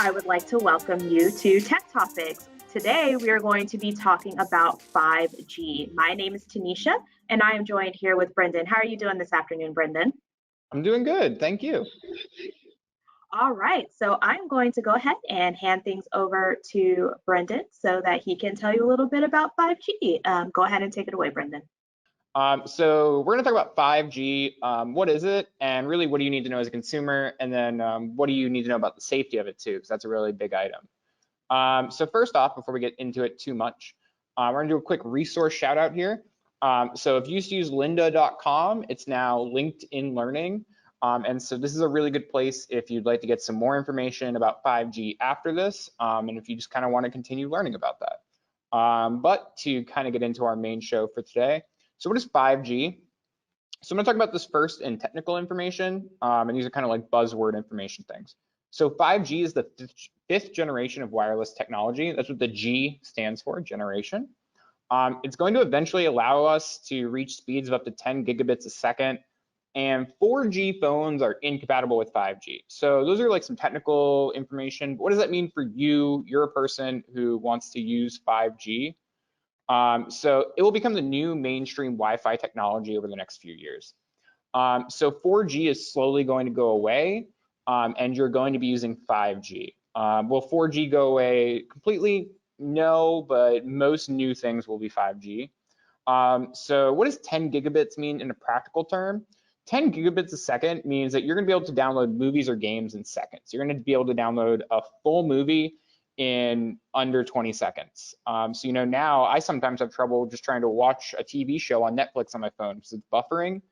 I would like to welcome you to Tech Topics. Today, we are going to be talking about 5G. My name is Tanisha, and I am joined here with Brendan. How are you doing this afternoon, Brendan? I'm doing good, thank you. All right, so I'm going to go ahead and hand things over to Brendan so that he can tell you a little bit about 5G. Go ahead and take it away, Brendan. So we're going to talk about 5G. What is it, and really, what do you need to know as a consumer? And then, what do you need to know about the safety of it too? Because that's a really big item. So first off, before we get into it too much, we're going to do a quick resource shout out here. So if you used to use lynda.com, it's now LinkedIn Learning. And so this is a really good place if you'd like to get some more information about 5G after this, and if you just kind of want to continue learning about that. But to kind of get into our main show for today, so what is 5G? So I'm going to talk about this first in technical information, and these are kind of like buzzword information things. So 5G is the fifth generation of wireless technology. That's what the G stands for, generation. It's going to eventually allow us to reach speeds of up to 10 gigabits a second, and 4G phones are incompatible with 5G. So those are like some technical information. What does that mean for you? You're a person who wants to use 5G. So it will become the new mainstream Wi-Fi technology over the next few years. So 4G is slowly going to go away, and you're going to be using 5G. Will 4G go away completely? No, but most new things will be 5G. So what does 10 gigabits mean in a practical term? 10 gigabits a second means that you're going to be able to download movies or games in seconds. You're going to be able to download a full movie in under 20 seconds. So now I sometimes have trouble just trying to watch a TV show on Netflix on my phone because it's buffering.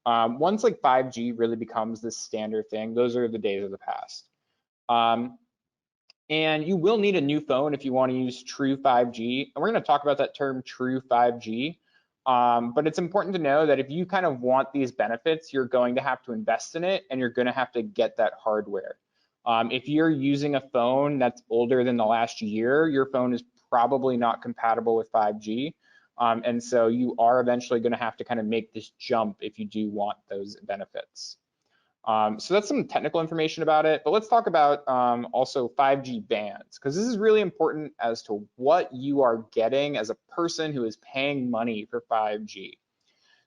Once like 5G really becomes this standard thing, those are the days of the past. And you will need a new phone if you want to use true 5G. And we're going to talk about that term true 5G. But it's important to know that if you kind of want these benefits, you're going to have to invest in it, and you're going to have to get that hardware. If you're using a phone that's older than the last year, your phone is probably not compatible with 5G. And so you are eventually going to have to kind of make this jump if you do want those benefits. So that's some technical information about it, but let's talk about also 5G bands, because this is really important as to what you are getting as a person who is paying money for 5G.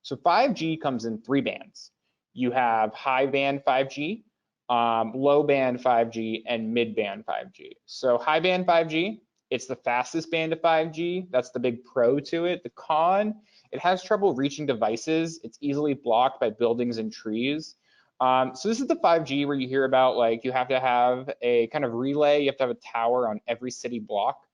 So 5G comes in 3 bands. You have high band 5G, low band 5G, and mid band 5G. So high band 5G, it's the fastest band of 5G. That's the big pro to it. The con, it has trouble reaching devices. It's easily blocked by buildings and trees. So this is the 5G where you hear about, like, you have to have a kind of relay, you have to have a tower on every city block.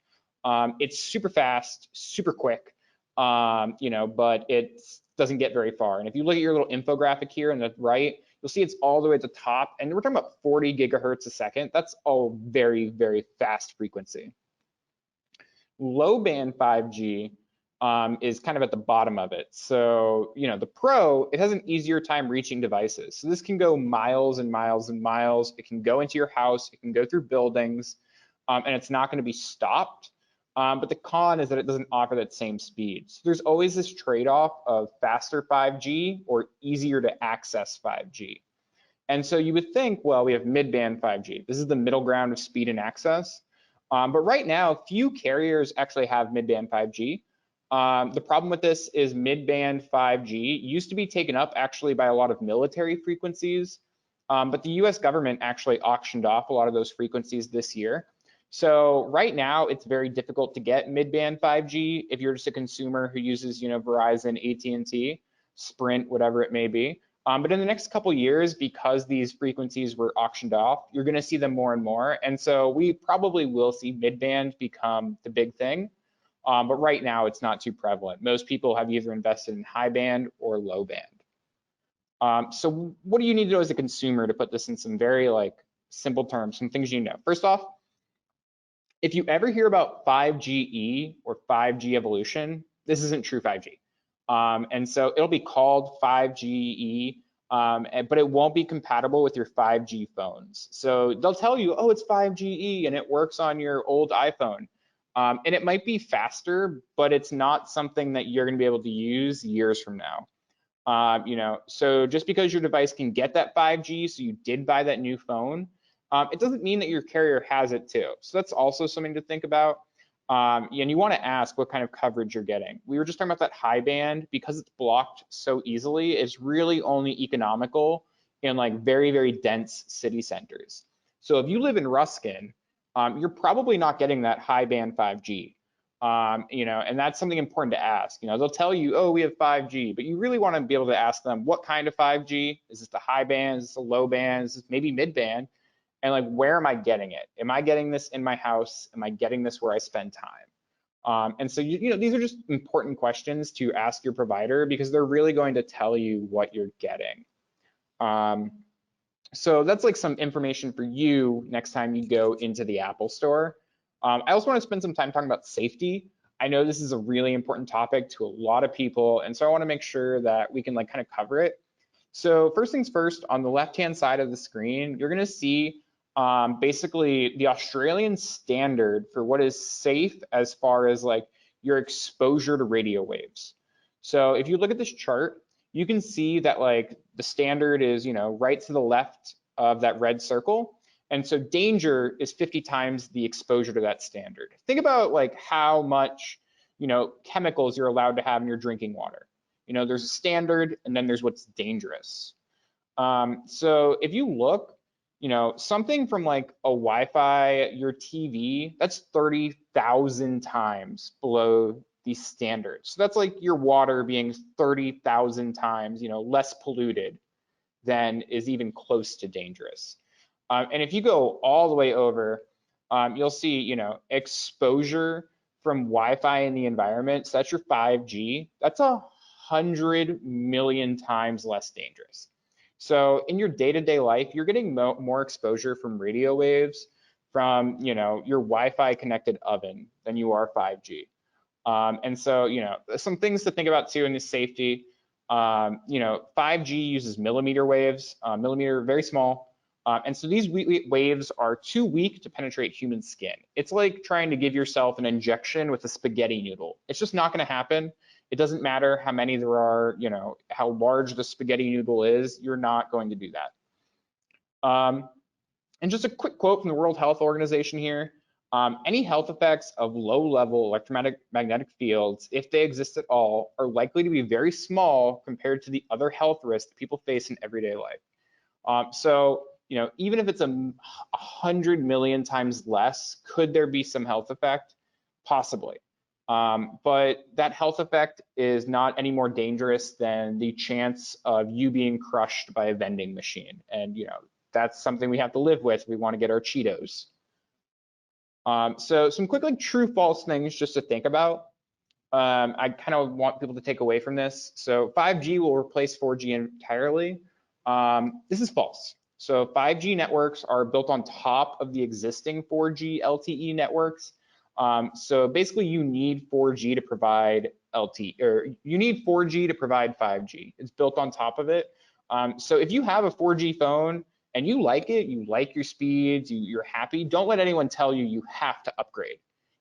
It's super fast, super quick, but it doesn't get very far. And if you look at your little infographic here on the right, you'll see it's all the way at the top, and we're talking about 40 gigahertz a second. That's all very, very fast frequency. Low band 5G is kind of at the bottom of it. So, the Pro, it has an easier time reaching devices. So this can go miles and miles and miles. It can go into your house. It can go through buildings, and it's not going to be stopped. But the con is that it doesn't offer that same speed. So there's always this trade-off of faster 5G or easier to access 5G. And so you would think, well, we have mid-band 5G. This is the middle ground of speed and access. But right now, few carriers actually have mid-band 5G. The problem with this is mid-band 5G used to be taken up actually by a lot of military frequencies, but the US government actually auctioned off a lot of those frequencies this year. So right now, it's very difficult to get mid-band 5G if you're just a consumer who uses, Verizon, AT&T, Sprint, whatever it may be. But in the next couple years, because these frequencies were auctioned off, you're going to see them more and more. And so we probably will see mid-band become the big thing. But right now, it's not too prevalent. Most people have either invested in high band or low band. So what do you need to know as a consumer to put this in some very simple terms, some things you know? First off, if you ever hear about 5GE or 5G evolution, this isn't true 5G. And so it'll be called 5GE, but it won't be compatible with your 5G phones. So they'll tell you, oh, it's 5GE and it works on your old iPhone. And it might be faster, but it's not something that you're going to be able to use years from now. So just because your device can get that 5G, so you did buy that new phone, it doesn't mean that your carrier has it too. So that's also something to think about. And you want to ask what kind of coverage you're getting. We were just talking about that high band. Because it's blocked so easily, it's really only economical in like very, very dense city centers. So if you live in Ruskin, you're probably not getting that high band 5G. And that's something important to ask. They'll tell you, oh, we have 5G, but you really want to be able to ask them what kind of 5G? Is this the high band? Is this the low band? Is this maybe mid band? And like, where am I getting it? Am I getting this in my house? Am I getting this where I spend time? And so, these are just important questions to ask your provider because they're really going to tell you what you're getting. So that's like some information for you next time you go into the Apple Store. I also want to spend some time talking about safety. I know this is a really important topic to a lot of people, and so I want to make sure that we can like kind of cover it. So first things first, on the left-hand side of the screen, you're going to see basically the Australian standard for what is safe as far as like your exposure to radio waves. So if you look at this chart, you can see that like the standard is, right to the left of that red circle. And so danger is 50 times the exposure to that standard. Think about like how much, chemicals you're allowed to have in your drinking water. There's a standard and then there's what's dangerous. So if you look, something from like a Wi-Fi, your TV, that's 30,000 times below the standard. So that's like your water being 30,000 times, less polluted than is even close to dangerous. And if you go all the way over, you'll see, exposure from Wi-Fi in the environment. So that's your 5G. That's 100 million times less dangerous. So in your day-to-day life, you're getting more exposure from radio waves from, your Wi-Fi connected oven than you are 5G. And so, some things to think about too in this safety. 5G uses millimeter waves, millimeter, very small. And so these waves are too weak to penetrate human skin. It's like trying to give yourself an injection with a spaghetti noodle. It's just not going to happen. It doesn't matter how many there are, how large the spaghetti noodle is, you're not going to do that. And just a quick quote from the World Health Organization here. Any health effects of low-level electromagnetic fields, if they exist at all, are likely to be very small compared to the other health risks people face in everyday life. So, even if it's 100 million times less, could there be some health effect? Possibly. But that health effect is not any more dangerous than the chance of you being crushed by a vending machine. And, that's something we have to live with if we want to get our Cheetos. So some quick like true false things just to think about. I kind of want people to take away from this. So 5G will replace 4G entirely. This is false. So 5G networks are built on top of the existing 4G LTE networks. So basically you need 4G to provide you need 4G to provide 5G. It's built on top of it. So if you have a 4G phone and you like it, you like your speeds, you're happy, don't let anyone tell you have to upgrade.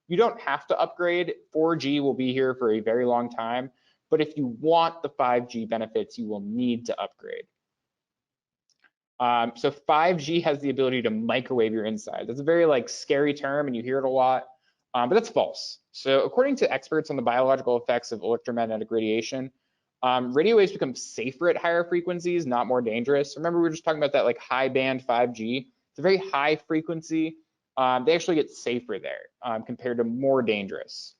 You don't have to upgrade. 4G will be here for a very long time. But if you want the 5G benefits, you will need to upgrade. So 5G has the ability to microwave your inside. That's a very like scary term and you hear it a lot, but that's false. So according to experts on the biological effects of electromagnetic radiation, radio waves become safer at higher frequencies, not more dangerous. Remember, we were just talking about that like high band 5G. It's a very high frequency. They actually get safer there compared to more dangerous.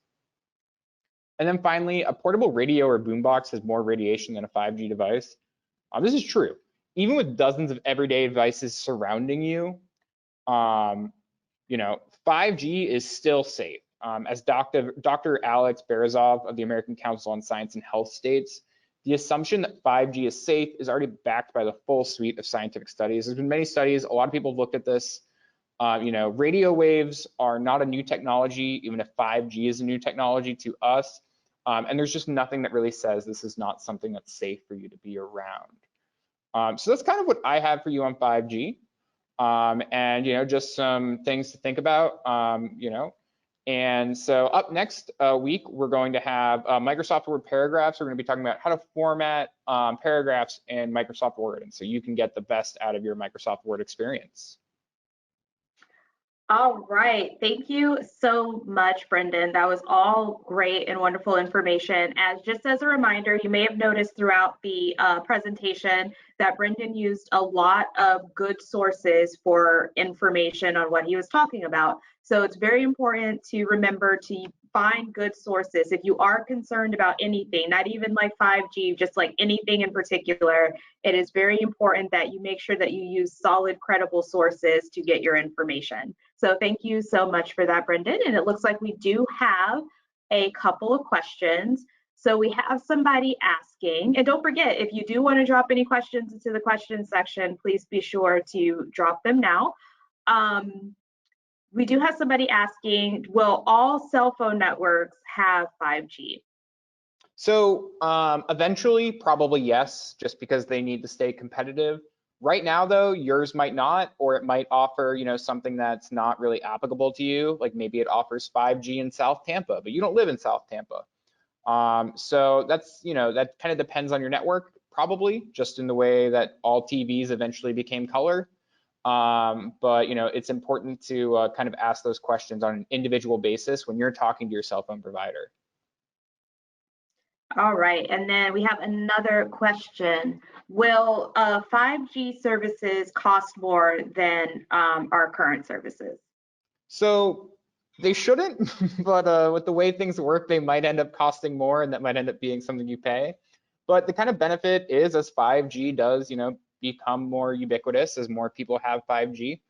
And then finally, a portable radio or boombox has more radiation than a 5G device. This is true. Even with dozens of everyday devices surrounding you, 5G is still safe. As Dr. Alex Berezov of the American Council on Science and Health states, the assumption that 5G is safe is already backed by the full suite of scientific studies. There's been many studies, a lot of people have looked at this. Radio waves are not a new technology, even if 5G is a new technology to us. And there's just nothing that really says this is not something that's safe for you to be around. So that's kind of what I have for you on 5G. And, just some things to think about, And so up next week, we're going to have Microsoft Word paragraphs. We're going to be talking about how to format paragraphs in Microsoft Word. And so you can get the best out of your Microsoft Word experience. All right. Thank you so much, Brendan. That was all great and wonderful information. Just as a reminder, you may have noticed throughout the presentation that Brendan used a lot of good sources for information on what he was talking about. So it's very important to remember to find good sources. If you are concerned about anything, not even like 5G, just like anything in particular, it is very important that you make sure that you use solid, credible sources to get your information. So thank you so much for that, Brendan. And it looks like we do have a couple of questions. So we have somebody asking, and don't forget, if you do want to drop any questions into the question section, please be sure to drop them now. We do have somebody asking, will all cell phone networks have 5G? So eventually, probably yes, just because they need to stay competitive. Right now, though, yours might not, or it might offer, something that's not really applicable to you. Like maybe it offers 5G in South Tampa, but you don't live in South Tampa. So that's, that kind of depends on your network, probably, just in the way that all TVs eventually became color. But it's important to kind of ask those questions on an individual basis when you're talking to your cell phone provider. All right, and then we have another question. Will 5G services cost more than our current services? So they shouldn't, but with the way things work, they might end up costing more, and that might end up being something you pay. But the kind of benefit is, as 5G does, become more ubiquitous, as more people have 5G,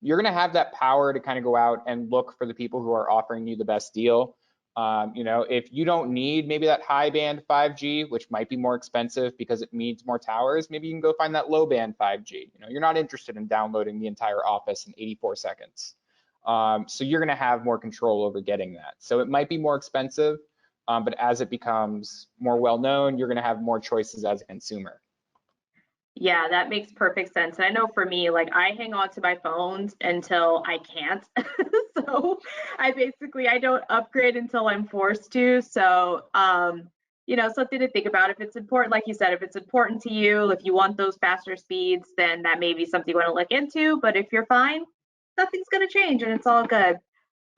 you're going to have that power to kind of go out and look for the people who are offering you the best deal. If you don't need maybe that high band 5G, which might be more expensive because it needs more towers, maybe you can go find that low band 5G. You're not interested in downloading the entire office in 84 seconds. So you're going to have more control over getting that. So it might be more expensive, but as it becomes more well-known, you're going to have more choices as a consumer. Yeah, that makes perfect sense. And I know for me, like I hang on to my phones until I can't. So I don't upgrade until I'm forced to. So, something to think about. If it's important, like you said, if it's important to you, if you want those faster speeds, then that may be something you want to look into. But if you're fine, nothing's going to change and it's all good.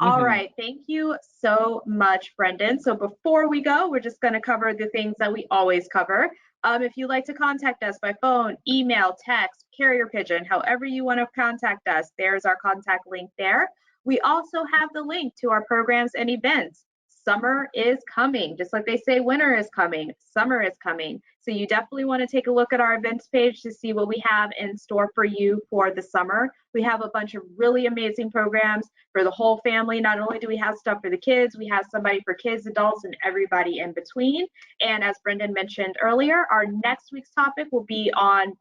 All right. Thank you so much, Brendan. So before we go, we're just going to cover the things that we always cover. If you'd like to contact us by phone, email, text, carrier pigeon, however you want to contact us, there's our contact link there. We also have the link to our programs and events. Summer is coming, just like they say winter is coming, summer is coming. So you definitely want to take a look at our events page to see what we have in store for you for the summer. We have a bunch of really amazing programs for the whole family. Not only do we have stuff for the kids, we have somebody for kids, adults, and everybody in between. And as Brendan mentioned earlier, our next week's topic will be on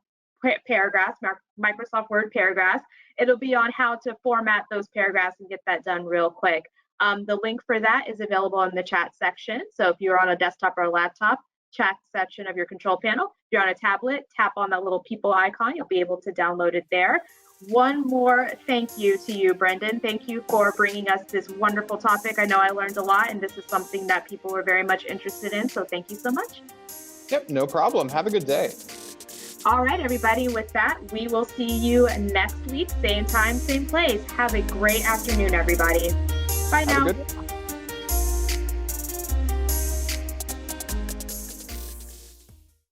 paragraphs, Microsoft Word paragraphs. It'll be on how to format those paragraphs and get that done real quick. The link for that is available in the chat section. So if you're on a desktop or a laptop, chat section of your control panel. If you're on a tablet, tap on that little people icon. You'll be able to download it there. One more thank you to you, Brendan. Thank you for bringing us this wonderful topic. I know I learned a lot, and this is something that people were very much interested in. So thank you so much. Yep, no problem. Have a good day. All right, everybody. With that, we will see you next week. Same time, same place. Have a great afternoon, everybody. Bye now.